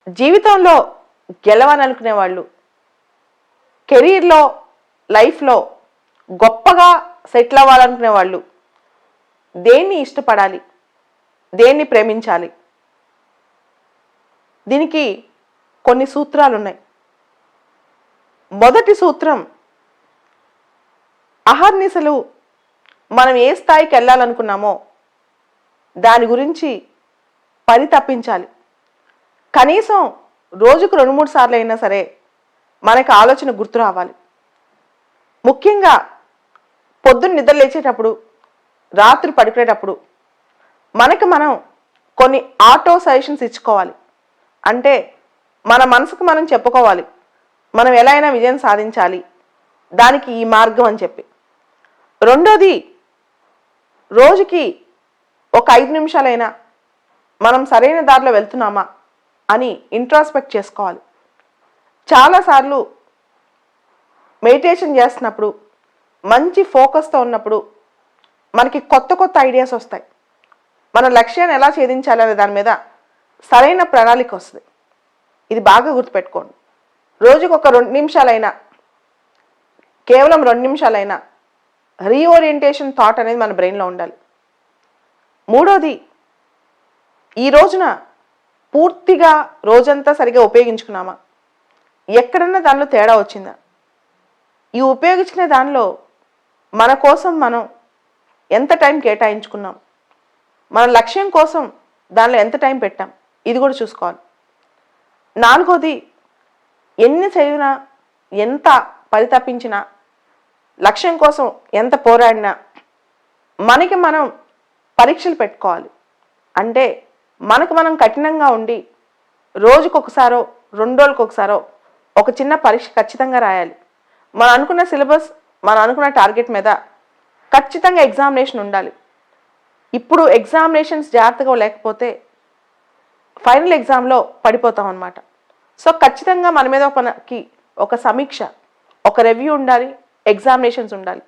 జీవితంలో గెలవాలనుకునే వాళ్ళు, కెరీర్లో లైఫ్లో గొప్పగా సెటిల్ అవ్వాలనుకునే వాళ్ళు దేన్ని ఇష్టపడాలి, దేన్ని ప్రేమించాలి? దీనికి కొన్ని సూత్రాలు ఉన్నాయి. మొదటి సూత్రం, అహర్నిశలు మనం ఏ స్థాయికి వెళ్ళాలనుకున్నామో దాని గురించి పరితపించాలి. కనీసం రోజుకు 2-3 సార్లు అయినా సరే మనకు ఆలోచన గుర్తు రావాలి. ముఖ్యంగా పొద్దున్న నిద్ర లేచేటప్పుడు, రాత్రి పడుకునేటప్పుడు మనకు మనం కొన్ని ఆటో సజెషన్స్ ఇచ్చుకోవాలి. అంటే మన మనసుకు మనం చెప్పుకోవాలి, మనం ఎలా అయినా విజయం సాధించాలి, దానికి ఈ మార్గం అని చెప్పి. రెండోది, రోజుకి ఒక 5 నిమిషాలైనా మనం సరైన దారిలో వెళ్తున్నామా అని ఇంట్రాస్పెక్ట్ చేసుకోవాలి. చాలాసార్లు మెడిటేషన్ చేస్తున్నప్పుడు, మంచి ఫోకస్తో ఉన్నప్పుడు మనకి కొత్త కొత్త ఐడియాస్ వస్తాయి. మన లక్ష్యాన్ని ఎలా ఛేదించాలి అనే దాని మీద సరైన ప్రణాళిక వస్తుంది. ఇది బాగా గుర్తుపెట్టుకోండి. రోజుకు ఒక 2 నిమిషాలైనా, కేవలం 2 నిమిషాలైనా రీఓరియంటేషన్ థాట్ అనేది మన బ్రెయిన్లో ఉండాలి. మూడోది, ఈ రోజున పూర్తిగా రోజంతా సరిగా ఉపయోగించుకున్నామా, ఎక్కడన్నా దానిలో తేడా వచ్చిందా, ఈ ఉపయోగించుకునే దానిలో మన కోసం మనం ఎంత టైం కేటాయించుకున్నాం, మన లక్ష్యం కోసం దానిలో ఎంత టైం పెట్టాం, ఇది కూడా చూసుకోవాలి. నాలుగోది, ఎన్ని చదివినా, ఎంత పరితపించినా, లక్ష్యం కోసం ఎంత పోరాడినా మనకి మనం పరీక్షలు పెట్టుకోవాలి. అంటే మనకు మనం కఠినంగా ఉండి రోజుకొకసారో 2 రోజులకు ఒకసారో ఒక చిన్న పరీక్ష ఖచ్చితంగా రాయాలి. మనం అనుకున్న సిలబస్, మనం అనుకున్న టార్గెట్ మీద ఖచ్చితంగా ఎగ్జామినేషన్ ఉండాలి. ఇప్పుడు ఎగ్జామినేషన్స్ జాగ్రత్తగా లేకపోతే ఫైనల్ ఎగ్జామ్లో పడిపోతాం అన్నమాట. సో ఖచ్చితంగా మన మీద మనకి ఒక సమీక్ష, ఒక రివ్యూ ఉండాలి, ఎగ్జామినేషన్స్ ఉండాలి.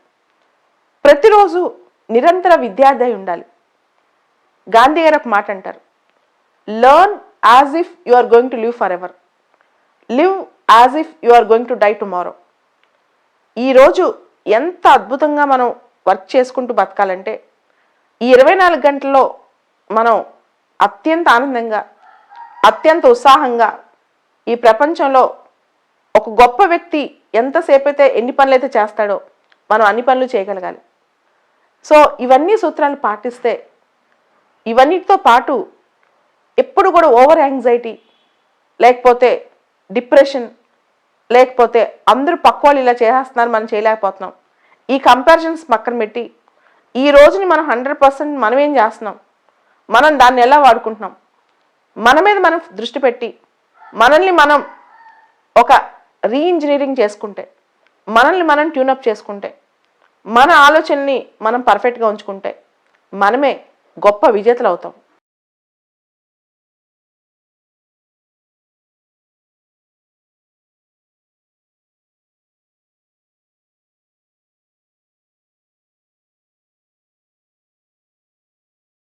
ప్రతిరోజు నిరంతర విద్యార్థి అయి ఉండాలి. గాంధీ గారు ఒక మాట అంటారు, learn as if you are going to live forever, live as if you are going to die tomorrow. ఈరోజు ఎంత అద్భుతంగా మనం వర్క్ చేసుకుంటూ బతకాలంటే, ఈ 24 గంటల్లో మనం అత్యంత ఆనందంగా, అత్యంత ఉత్సాహంగా ఈ ప్రపంచంలో ఒక గొప్ప వ్యక్తి ఎంతసేపు అయితే ఎన్ని పనులు అయితే చేస్తాడో మనం అన్ని పనులు చేయగలగాలి. సో ఇవన్నీ సూత్రాలు పాటిస్తే, ఇవన్నిటితో పాటు ఎప్పుడు కూడా ఓవర్ యాంగ్జైటీ, లేకపోతే డిప్రెషన్, లేకపోతే అందరూ పక్క వాళ్ళు ఇలా చేసేస్తున్నారు మనం చేయలేకపోతున్నాం, ఈ కంపారిజన్స్ పక్కన పెట్టి ఈ రోజుని మనం 100% మనం ఏం చేస్తున్నాం, మనం దాన్ని ఎలా వాడుకుంటున్నాం, మన మీద మనం దృష్టి పెట్టి మనల్ని మనం ఒక రీఇంజనీరింగ్ చేసుకుంటే, మనల్ని మనం ట్యూనప్ చేసుకుంటే, మన ఆలోచనని మనం పర్ఫెక్ట్గా ఉంచుకుంటే మనమే గొప్ప విజేతలు అవుతాం.